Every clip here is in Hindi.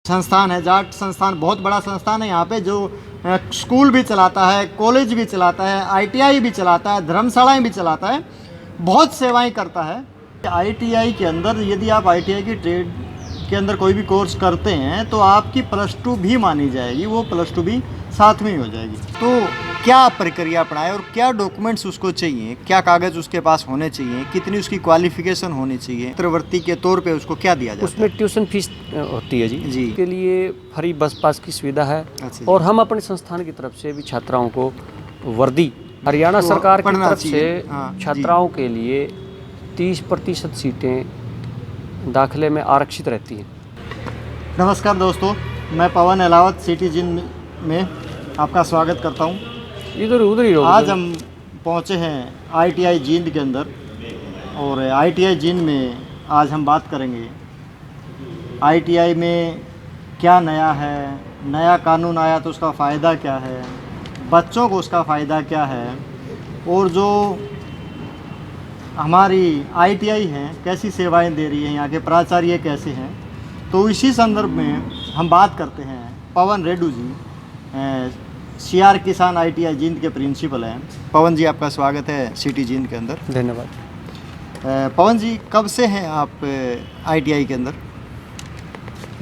संस्थान है। जाट संस्थान बहुत बड़ा संस्थान है यहाँ पे, जो स्कूल भी चलाता है, कॉलेज भी चलाता है, आईटीआई भी चलाता है, धर्मशालाएं भी चलाता है, बहुत सेवाएं करता है। आईटीआई के अंदर यदि आप आईटीआई की ट्रेड के अंदर कोई भी कोर्स करते हैं तो आपकी +2 भी मानी जाएगी, वो +2 भी साथ में ही हो जाएगी। तो क्या प्रक्रिया अपनाए और क्या डॉक्यूमेंट्स उसको चाहिए, क्या कागज़ उसके पास होने चाहिए, कितनी उसकी क्वालिफिकेशन होनी चाहिए, छात्रवृत्ति के तौर पे उसको क्या दिया जाता है? उसमें ट्यूशन फीस होती है जी के लिए फ्री बस पास की सुविधा है। अच्छा और हम अपने संस्थान की तरफ से भी छात्राओं को वर्दी हरियाणा तो सरकार की पढ़ना तरफ चाहिए। से हाँ, जी। छात्राओं के लिए 30% सीटें दाखिले में आरक्षित रहती हैं। नमस्कार दोस्तों, मैं पवन अहलावत सिटी जिन में आपका स्वागत करता हूँ। इधर उधर ही रोक आज दो। हम पहुँचे हैं आईटीआई जींद के अंदर, और आईटीआई जींद में आज हम बात करेंगे आईटीआई में क्या नया है, नया कानून आया तो उसका फ़ायदा क्या है, बच्चों को उसका फ़ायदा क्या है, और जो हमारी आईटीआई है कैसी सेवाएं दे रही है, यहाँ के प्राचार्य कैसे हैं। तो इसी संदर्भ में हम बात करते हैं। पवन रेड्डू जी सीआर किसान आईटीआई जींद के प्रिंसिपल हैं। पवन जी, आपका स्वागत है सिटी जींद के अंदर। धन्यवाद। पवन जी, कब से हैं आप आईटीआई के अंदर?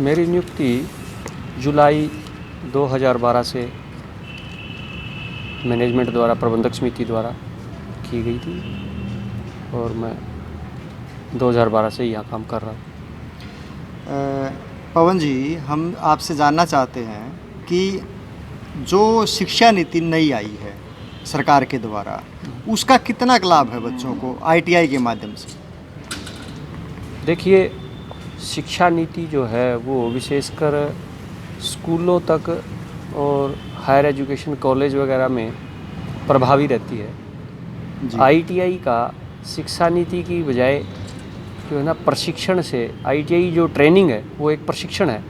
मेरी नियुक्ति जुलाई 2012 से मैनेजमेंट द्वारा, प्रबंधक समिति द्वारा की गई थी और मैं 2012 से यहाँ काम कर रहा हूँ। पवन जी, हम आपसे जानना चाहते हैं कि जो शिक्षा नीति नई आई है सरकार के द्वारा, उसका कितना लाभ है बच्चों को आईटीआई के माध्यम से? देखिए, शिक्षा नीति जो है वो विशेषकर स्कूलों तक और हायर एजुकेशन कॉलेज वगैरह में प्रभावी रहती है। जी। आईटीआई का शिक्षा नीति की बजाय जो है ना प्रशिक्षण से, आईटीआई जो ट्रेनिंग है वो एक प्रशिक्षण है,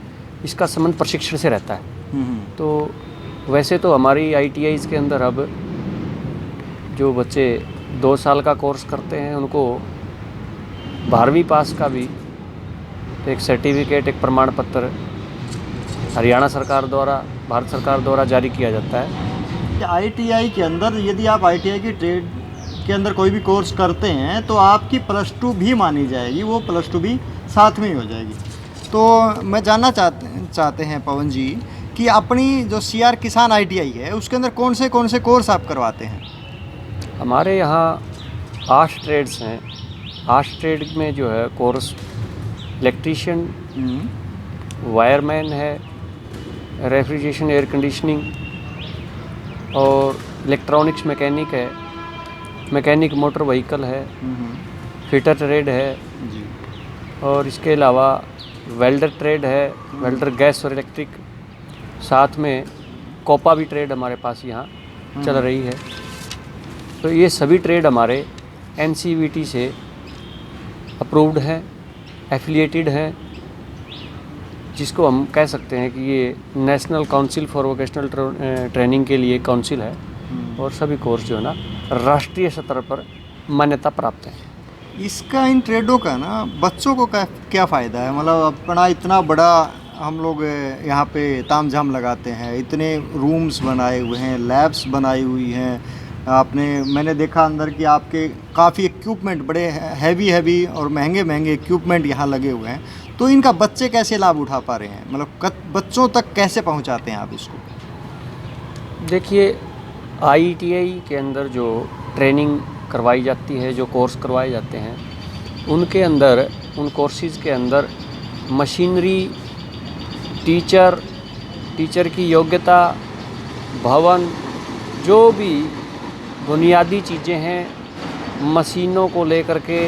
इसका संबंध प्रशिक्षण से रहता है। तो वैसे तो हमारी आईटीआईज़ के अंदर अब जो बच्चे 2 साल का कोर्स करते हैं उनको 12वीं पास का भी एक सर्टिफिकेट, एक प्रमाण पत्र हरियाणा सरकार द्वारा, भारत सरकार द्वारा जारी किया जाता है। आईटीआई के अंदर यदि आप आईटीआई की ट्रेड के अंदर कोई भी कोर्स करते हैं तो आपकी +2 भी मानी जाएगी, वो +2 भी साथ में ही हो जाएगी। तो मैं जानना चाहते हैं पवन जी कि अपनी जो सीआर किसान आईटीआई है उसके अंदर कौन से कोर्स आप करवाते हैं? हमारे यहाँ 8 ट्रेड्स हैं। 8 ट्रेड में जो है कोर्स इलेक्ट्रीशियन, वायरमैन है, रेफ्रिजरेशन एयर कंडीशनिंग और इलेक्ट्रॉनिक्स मैकेनिक है, मैकेनिक मोटर व्हीकल है, फिटर ट्रेड है जी। और इसके अलावा वेल्डर ट्रेड है, वेल्डर गैस और इलेक्ट्रिक, साथ में कोपा भी ट्रेड हमारे पास यहाँ चल रही है। तो ये सभी ट्रेड हमारे एनसीवीटी से अप्रूव्ड हैं, एफिलिएटेड हैं, जिसको हम कह सकते हैं कि ये national council for vocational training के लिए काउंसिल है। और सभी कोर्स जो है ना राष्ट्रीय स्तर पर मान्यता प्राप्त है। इसका, इन ट्रेडों का ना बच्चों को क्या फ़ायदा है? मतलब अपना इतना बड़ा हम लोग यहाँ पे तामझाम लगाते हैं, इतने रूम्स बनाए हुए हैं, लैब्स बनाई हुई हैं, मैंने देखा अंदर कि आपके काफ़ी इक्विपमेंट, बड़े हैवी और महंगे इक्विपमेंट यहाँ लगे हुए हैं। तो इनका बच्चे कैसे लाभ उठा पा रहे हैं? मतलब बच्चों तक कैसे पहुँचाते हैं आप इसको? देखिए, आईटीआई के अंदर जो ट्रेनिंग करवाई जाती है, जो कोर्स करवाए जाते हैं, उनके अंदर, उन कोर्सेज़ के अंदर मशीनरी, टीचर की योग्यता, भवन, जो भी बुनियादी चीज़ें हैं, मशीनों को लेकर के,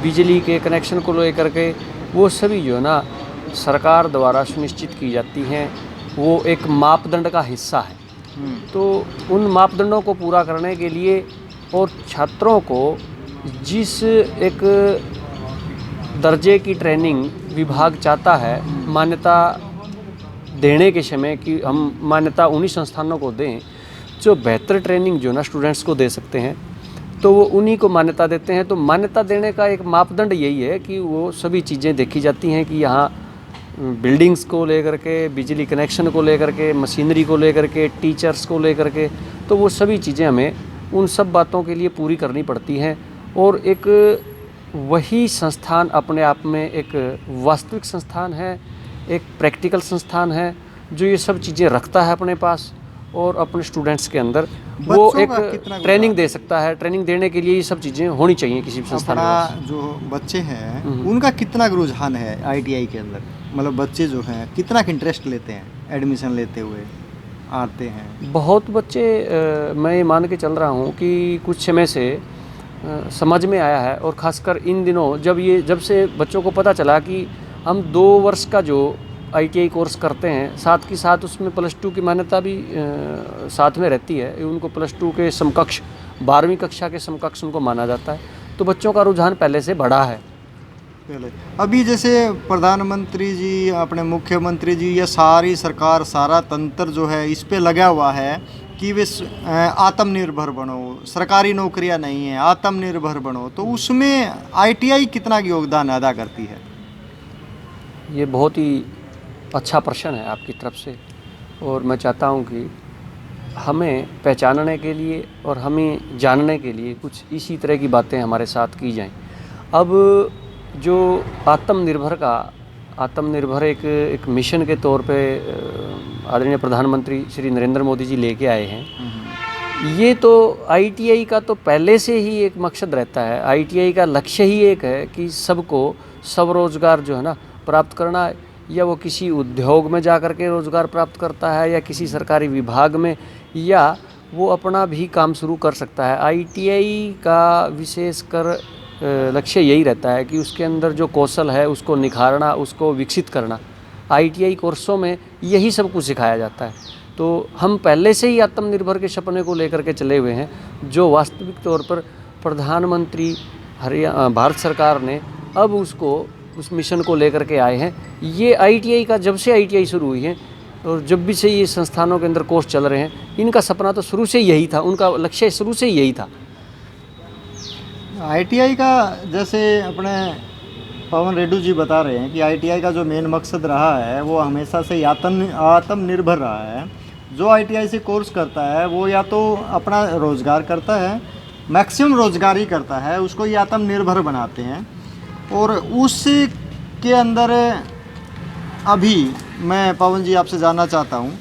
बिजली के कनेक्शन को लेकर के, वो सभी जो है ना सरकार द्वारा सुनिश्चित की जाती हैं। वो एक मापदंड का हिस्सा है। तो उन मापदंडों को पूरा करने के लिए और छात्रों को जिस एक दर्जे की ट्रेनिंग विभाग चाहता है, मान्यता देने के समय कि हम मान्यता उन्हीं संस्थानों को दें जो बेहतर ट्रेनिंग जो ना स्टूडेंट्स को दे सकते हैं, तो वो उन्हीं को मान्यता देते हैं। तो मान्यता देने का एक मापदंड यही है कि वो सभी चीज़ें देखी जाती हैं कि यहाँ बिल्डिंग्स को लेकर के, बिजली कनेक्शन को लेकर के, मशीनरी को लेकर के, टीचर्स को लेकर के, तो वो सभी चीज़ें हमें उन सब बातों के लिए पूरी करनी पड़ती हैं। और एक वही संस्थान अपने आप में एक वास्तविक संस्थान है, एक प्रैक्टिकल संस्थान है जो ये सब चीज़ें रखता है अपने पास और अपने स्टूडेंट्स के अंदर वो बच्चों एक का कितना ट्रेनिंग दे सकता है। ट्रेनिंग देने के लिए ये सब चीज़ें होनी चाहिए किसी भी संस्थान के पास। अपना जो बच्चे हैं उनका कितना रुझान है आईटीआई के अंदर, मतलब बच्चे जो हैं कितना इंटरेस्ट लेते हैं एडमिशन लेते हुए आते हैं? बहुत बच्चे मैं ये मान के चल रहा हूँ कि कुछ समय से समझ में आया है, और ख़ासकर इन दिनों जब से बच्चों को पता चला कि हम 2 वर्ष का जो आईटीआई कोर्स करते हैं, साथ के साथ उसमें +2 की मान्यता भी साथ में रहती है, उनको +2 के समकक्ष 12वीं कक्षा के समकक्ष उनको माना जाता है, तो बच्चों का रुझान पहले से बढ़ा है। पहले अभी जैसे प्रधानमंत्री जी, अपने मुख्यमंत्री जी, या सारी सरकार, सारा तंत्र जो है इस पे लगा हुआ है कि वे आत्मनिर्भर बनो, सरकारी नौकरियां नहीं है, आत्मनिर्भर बनो, तो उसमें आईटीआई कितना योगदान अदा करती है? ये बहुत ही अच्छा प्रश्न है आपकी तरफ से, और मैं चाहता हूँ कि हमें पहचानने के लिए और हमें जानने के लिए कुछ इसी तरह की बातें हमारे साथ की जाएं। अब जो आत्मनिर्भर एक मिशन के तौर पे आदरणीय प्रधानमंत्री श्री नरेंद्र मोदी जी लेके आए हैं, ये तो आईटीआई का तो पहले से ही एक मकसद रहता है। आईटीआई का लक्ष्य ही एक है कि सबको स्वरोजगार जो है ना प्राप्त करना है, या वो किसी उद्योग में जा कर के रोज़गार प्राप्त करता है, या किसी सरकारी विभाग में, या वो अपना भी काम शुरू कर सकता है। आईटीआई का विशेषकर लक्ष्य यही रहता है कि उसके अंदर जो कौशल है उसको निखारना, उसको विकसित करना। आईटीआई कोर्सों में यही सब कुछ सिखाया जाता है। तो हम पहले से ही आत्मनिर्भर के सपने को लेकर के चले हुए हैं, जो वास्तविक तौर पर प्रधानमंत्री भारत सरकार ने अब उस मिशन को लेकर के आए हैं। ये आईटीआई का जब से आईटीआई शुरू हुई है और जब भी से ये संस्थानों के अंदर कोर्स चल रहे हैं, इनका सपना तो शुरू से यही था, उनका लक्ष्य शुरू से यही था। आईटीआई का जैसे अपने पवन रेड्डी जी बता रहे हैं कि आईटीआई का जो मेन मकसद रहा है वो हमेशा से आत्मनिर्भर रहा है। जो आईटीआई से कोर्स करता है वो या तो अपना रोज़गार करता है, मैक्सिमम रोज़गार ही करता है, उसको ये आत्मनिर्भर बनाते हैं। और उसके अंदर अभी मैं पवन जी आपसे जानना चाहता हूँ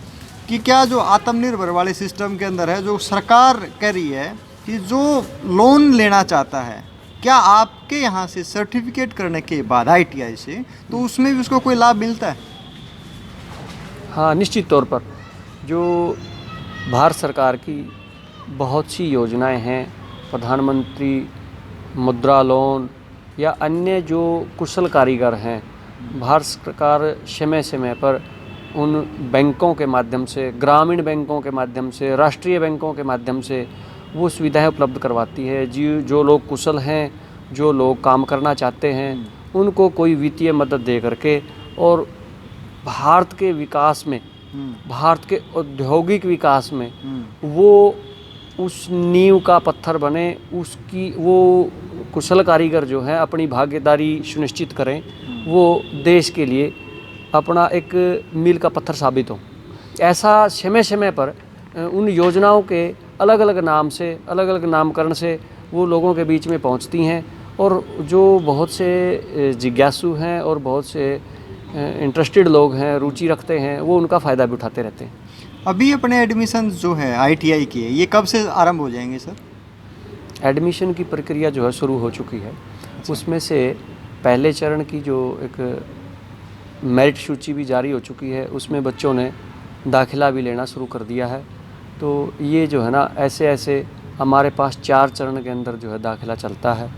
कि क्या जो आत्मनिर्भर वाले सिस्टम के अंदर है, जो सरकार कह रही है कि जो लोन लेना चाहता है, क्या आपके यहाँ से सर्टिफिकेट करने के बाद आईटीआई से, तो उसमें भी उसको कोई लाभ मिलता है? हाँ, निश्चित तौर पर जो भारत सरकार की बहुत सी योजनाएं हैं, प्रधानमंत्री मुद्रा लोन या अन्य जो कुशल कारीगर हैं, भारत सरकार समय समय पर उन बैंकों के माध्यम से, ग्रामीण बैंकों के माध्यम से, राष्ट्रीय बैंकों के माध्यम से वो सुविधाएं उपलब्ध करवाती है। जो लोग कुशल हैं, जो लोग काम करना चाहते हैं, उनको कोई वित्तीय मदद दे करके और भारत के विकास में, भारत के औद्योगिक विकास में वो उस नींव का पत्थर बने, उसकी वो कुशल कारीगर जो हैं अपनी भागीदारी सुनिश्चित करें, वो देश के लिए अपना एक मील का पत्थर साबित हो। ऐसा समय समय पर उन योजनाओं के अलग अलग नाम से, अलग अलग नामकरण से वो लोगों के बीच में पहुंचती हैं, और जो बहुत से जिज्ञासु हैं और बहुत से इंटरेस्टेड लोग हैं, रुचि रखते हैं, वो उनका फ़ायदा भी उठाते रहते हैं। अभी अपने एडमिशन जो है आईटीआई के, ये कब से आरंभ हो जाएंगे सर? एडमिशन की प्रक्रिया जो है शुरू हो चुकी है। उसमें से पहले चरण की जो एक मेरिट सूची भी जारी हो चुकी है, उसमें बच्चों ने दाखिला भी लेना शुरू कर दिया है। तो ये जो है ना, ऐसे हमारे पास 4 चरण के अंदर जो है दाखिला चलता है।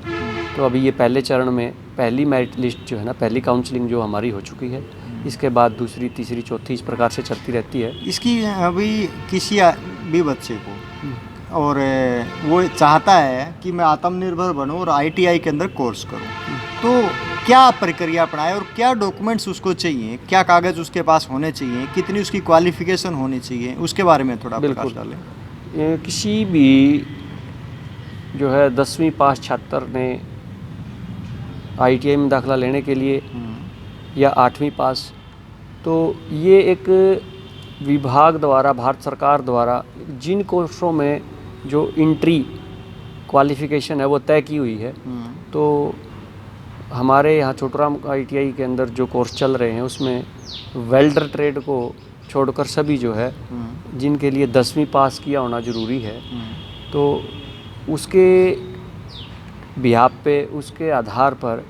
तो अभी ये पहले चरण में पहली मेरिट लिस्ट जो है ना, पहली काउंसलिंग जो हमारी हो चुकी है, इसके बाद दूसरी, तीसरी, चौथी इस प्रकार से चलती रहती है। इसकी अभी किसी भी बच्चे को और वो चाहता है कि मैं आत्मनिर्भर बनूं और आईटीआई के अंदर कोर्स करूं, तो क्या प्रक्रिया अपनाए और क्या डॉक्यूमेंट्स उसको चाहिए, क्या कागज़ उसके पास होने चाहिए, कितनी उसकी क्वालिफिकेशन होनी चाहिए, उसके बारे में थोड़ा प्रकाश डालें। किसी भी जो है 10वीं पास छात्र ने आईटीआई में दाखिला लेने के लिए या 8वीं पास तो ये एक विभाग द्वारा, भारत सरकार द्वारा जिन कोर्सों में जो इंट्री क्वालिफ़िकेशन है वो तय की हुई है, तो हमारे यहाँ छोटूराम ITI के अंदर जो कोर्स चल रहे हैं उसमें वेल्डर ट्रेड को छोड़कर सभी जो है जिनके लिए 10वीं पास किया होना ज़रूरी है, तो उसके बिहाफ पे, उसके आधार पर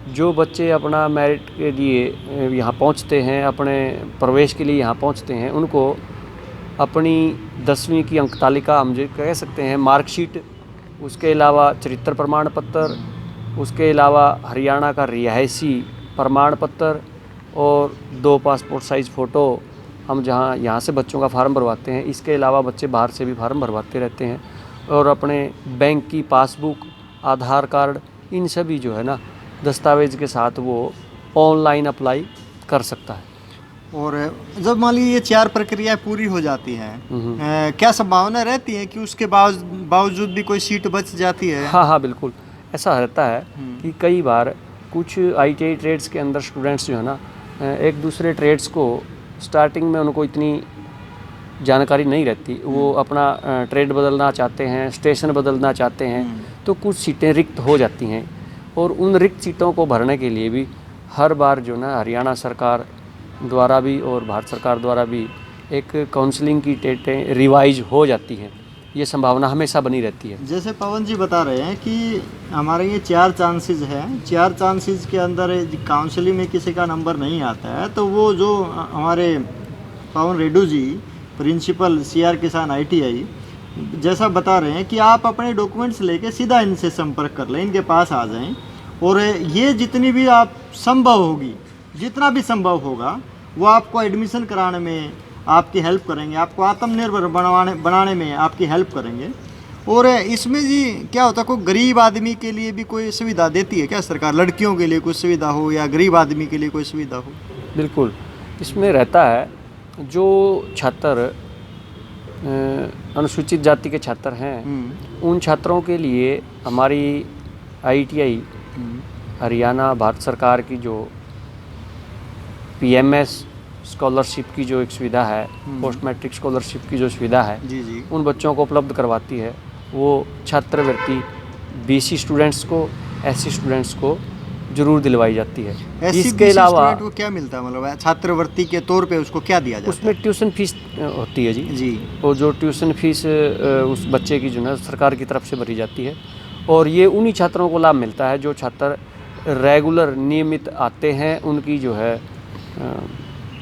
जो बच्चे अपना मेरिट के लिए यहाँ पहुँचते हैं, अपने प्रवेश के लिए यहाँ पहुँचते हैं, उनको अपनी 10वीं की अंक तालिका, हम जो कह सकते हैं मार्कशीट, उसके अलावा चरित्र प्रमाण पत्र, उसके अलावा हरियाणा का रिहायशी प्रमाण पत्र और 2 पासपोर्ट साइज़ फ़ोटो, हम जहाँ यहाँ से बच्चों का फार्म भरवाते हैं। इसके अलावा बच्चे बाहर से भी फार्म भरवाते रहते हैं, और अपने बैंक की पासबुक, आधार कार्ड, इन सभी जो है ना दस्तावेज़ के साथ वो ऑनलाइन अप्लाई कर सकता है। और जब मान लीजिए ये 4 प्रक्रियाएं पूरी हो जाती हैं, क्या संभावना रहती है कि उसके बावजूद भी कोई सीट बच जाती है? हाँ, बिल्कुल ऐसा रहता है कि कई बार कुछ ITI ट्रेड्स के अंदर स्टूडेंट्स जो है ना एक दूसरे ट्रेड्स को स्टार्टिंग में उनको इतनी जानकारी नहीं रहती, वो अपना ट्रेड बदलना चाहते हैं, स्टेशन बदलना चाहते हैं, तो कुछ सीटें रिक्त हो जाती हैं, और उन रिक्त सीटों को भरने के लिए भी हर बार जो ना हरियाणा सरकार द्वारा भी और भारत सरकार द्वारा भी एक काउंसलिंग की डेटें रिवाइज हो जाती हैं। ये संभावना हमेशा बनी रहती है। जैसे पवन जी बता रहे हैं कि हमारे ये 4 चांसेस हैं, 4 चांसेस के अंदर काउंसलिंग में किसी का नंबर नहीं आता है, तो वो जो हमारे पवन रेड्डू जी प्रिंसिपल CR किसान ITI जैसा बता रहे हैं कि आप अपने डॉक्यूमेंट्स लेके सीधा इनसे संपर्क कर लें, इनके पास आ जाएं, और ये जितनी भी आप संभव होगी, जितना भी संभव होगा वो आपको एडमिशन कराने में आपकी हेल्प करेंगे, आपको आत्मनिर्भर बनाने में आपकी हेल्प करेंगे। और इसमें जी क्या होता है, कोई गरीब आदमी के लिए भी कोई सुविधा देती है क्या सरकार? लड़कियों के लिए कोई सुविधा हो या गरीब आदमी के लिए कोई सुविधा हो? बिल्कुल, इसमें रहता है जो छात्र अनुसूचित जाति के छात्र हैं, उन छात्रों के लिए हमारी ITI हरियाणा भारत सरकार की जो PMS स्कॉलरशिप की जो एक सुविधा है, पोस्ट मैट्रिक स्कॉलरशिप की जो सुविधा है, जी उन बच्चों को उपलब्ध करवाती है। वो छात्रवृत्ति BC स्टूडेंट्स को, SC स्टूडेंट्स को जरूर दिलवाई जाती है। इसके अलावा को क्या मिलता है, मतलब छात्रवृत्ति के तौर पे उसको क्या दिया जाता है? उसमें ट्यूशन फीस होती है जी। और जो ट्यूशन फीस उस बच्चे की जो है सरकार की तरफ से भरी जाती है, और ये उन्हीं छात्रों को लाभ मिलता है जो छात्र रेगुलर नियमित आते हैं, उनकी जो है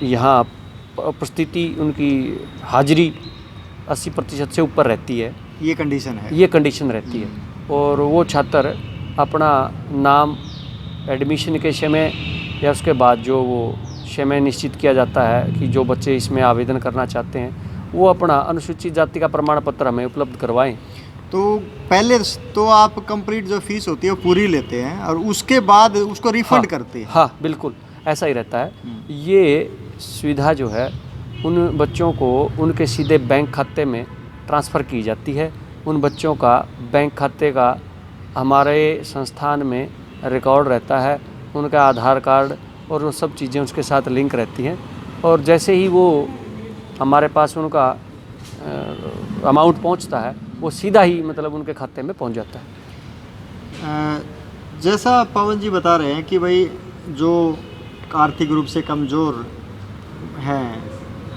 यहाँ उपस्थिति, उनकी हाजिरी 80% से ऊपर रहती है। ये कंडीशन है, ये कंडीशन रहती है। और वो छात्र अपना नाम एडमिशन के समय या उसके बाद जो वो समय निश्चित किया जाता है कि जो बच्चे इसमें आवेदन करना चाहते हैं वो अपना अनुसूचित जाति का प्रमाण पत्र हमें उपलब्ध करवाएं। तो पहले तो आप कंप्लीट जो फीस होती है वो पूरी लेते हैं और उसके बाद उसको रिफंड करते हैं? हाँ, बिल्कुल ऐसा ही रहता है। ये सुविधा जो है उन बच्चों को उनके सीधे बैंक खाते में ट्रांसफ़र की जाती है। उन बच्चों का बैंक खाते का हमारे संस्थान में रिकॉर्ड रहता है, उनका आधार कार्ड और वो सब चीज़ें उसके साथ लिंक रहती हैं, और जैसे ही वो हमारे पास उनका अमाउंट पहुंचता है वो सीधा ही मतलब उनके खाते में पहुंच जाता है। जैसा पवन जी बता रहे हैं कि भाई जो आर्थिक रूप से कमज़ोर हैं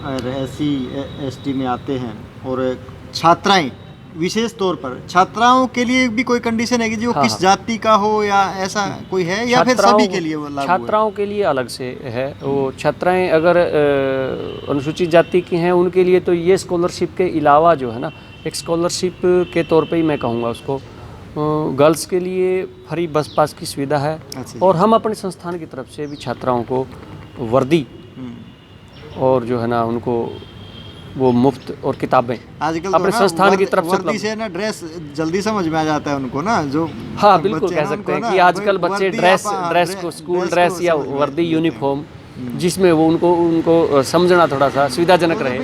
और SC/ST में आते हैं, और छात्राएं विशेष तौर पर, छात्राओं के लिए भी कोई कंडीशन है कि जो किस जाति का हो या ऐसा कोई है, या फिर सभी के लिए वो लागू है? छात्राओं के लिए अलग से है। वो छात्राएं अगर अनुसूचित जाति की हैं उनके लिए तो ये स्कॉलरशिप के अलावा जो है ना एक स्कॉलरशिप के तौर पे ही मैं कहूँगा उसको, गर्ल्स के लिए फ्री बस पास की सुविधा है। और हम अपने संस्थान की तरफ से भी छात्राओं को वर्दी और जो है ना उनको वो मुफ्त और किताबें आजकल अपने तो संस्थान की तरफ से वर्दी से ना ड्रेस जल्दी समझ में आ जाता है उनको ना, जो हाँ बिल्कुल कह सकते हैं कि आजकल बच्चे ड्रेस को स्कूल ड्रेस या वर्दी यूनिफॉर्म जिसमें वो उनको समझना थोड़ा सा सुविधाजनक रहे।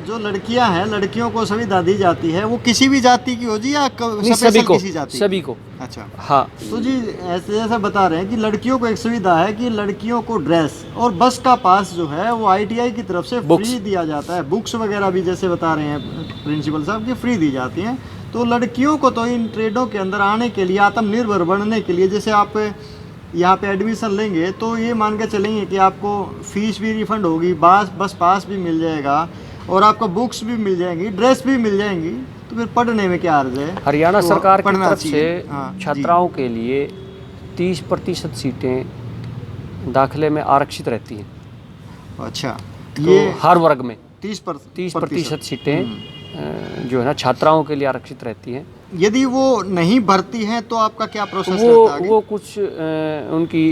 जो लड़कियां हैं, लड़कियों को सुविधा दी जाती है, वो किसी भी जाति की हो जी या नहीं, स्पेशल सभी को, किसी जाति सभी को। अच्छा, हाँ, तो जी ऐसे जैसा बता रहे हैं कि लड़कियों को एक सुविधा है कि लड़कियों को ड्रेस और बस का पास जो है वो आईटीआई की तरफ से बुक्स। फ्री दिया जाता है। बुक्स वगैरह भी जैसे बता रहे हैं प्रिंसिपल साहब कि फ्री दी जाती हैं। तो लड़कियों को तो इन ट्रेडों के अंदर आने के लिए, आत्मनिर्भर बनने के लिए, जैसे आप यहाँ पे एडमिशन लेंगे तो ये मान के चलेंगे कि आपको फीस भी रिफंड होगी, बस पास भी मिल जाएगा और आपको बुक्स भी मिल जाएंगी, ड्रेस भी मिल जाएंगी, तो फिर पढ़ने में क्या अर्ज है। हरियाणा तो सरकार की पढ़ना तरफ से चाहिए। हाँ, जी। छात्राओं के लिए 30% सीटें दाखिले में आरक्षित रहती हैं। अच्छा, तो ये हर वर्ग में 30% सीटें जो है ना छात्राओं के लिए आरक्षित रहती हैं। यदि वो नहीं भरती हैं तो आपका क्या प्रोसेस रहता है आगे? वो कुछ उनकी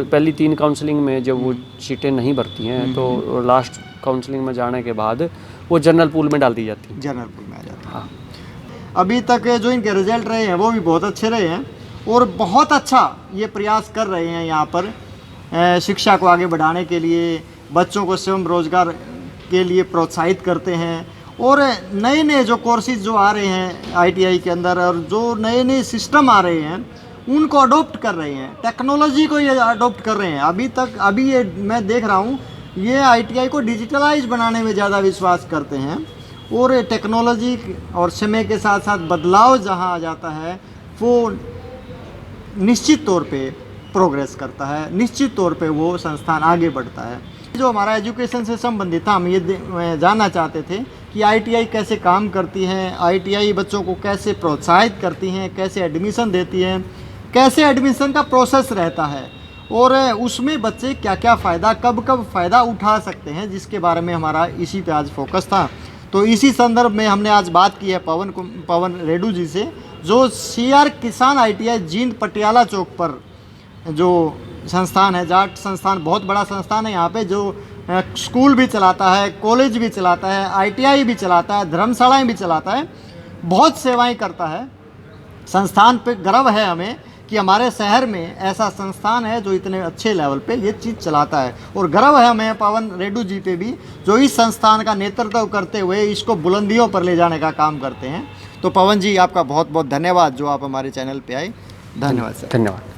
पहली 3 काउंसलिंग में जब वो सीटें नहीं भरती हैं तो लास्ट काउंसलिंग में जाने के बाद वो जनरल पूल में डाल दी जाती हैं। जनरल पूल में आ जाता है। हाँ, अभी तक जो इनके रिजल्ट रहे हैं वो भी बहुत अच्छे रहे हैं और बहुत अच्छा ये प्रयास कर रहे हैं यहाँ पर शिक्षा को आगे बढ़ाने के लिए, बच्चों को स्वयं रोजगार के लिए प्रोत्साहित करते हैं और नए नए जो कोर्सेज जो आ रहे हैं आईटीआई के अंदर और जो नए नए सिस्टम आ रहे हैं उनको अडोप्ट कर रहे हैं, टेक्नोलॉजी को ये अडोप्ट कर रहे हैं। अभी ये मैं देख रहा हूँ ये आईटीआई को डिजिटलाइज बनाने में ज़्यादा विश्वास करते हैं और टेक्नोलॉजी और समय के साथ साथ बदलाव जहाँ आ जाता है वो निश्चित तौर पे प्रोग्रेस करता है, निश्चित तौर पे वो संस्थान आगे बढ़ता है। जो हमारा एजुकेशन से संबंधित था, हम ये जानना चाहते थे कि आईटीआई कैसे काम करती है, आईटीआई बच्चों को कैसे प्रोत्साहित करती हैं, कैसे एडमिशन देती हैं, कैसे एडमिशन का प्रोसेस रहता है और उसमें बच्चे क्या क्या फ़ायदा कब कब फ़ायदा उठा सकते हैं, जिसके बारे में हमारा इसी पे आज फोकस था। तो इसी संदर्भ में हमने आज बात की है पवन रेड्डू जी से, जो सीआर किसान आईटीआई जींद पटियाला चौक पर जो संस्थान है, जाट संस्थान, बहुत बड़ा संस्थान है यहाँ पे, जो स्कूल भी चलाता है, कॉलेज भी चलाता है, आईटीआई भी चलाता है, धर्मशालाएं भी चलाता है, बहुत सेवाएं करता है। संस्थान पे गर्व है हमें कि हमारे शहर में ऐसा संस्थान है जो इतने अच्छे लेवल पे ये चीज़ चलाता है और गर्व है हमें पवन रेड्डू जी पे भी, जो इस संस्थान का नेतृत्व करते हुए इसको बुलंदियों पर ले जाने का काम करते हैं। तो पवन जी आपका बहुत बहुत धन्यवाद जो आप हमारे चैनल पे आए। धन्यवाद सर। धन्यवाद।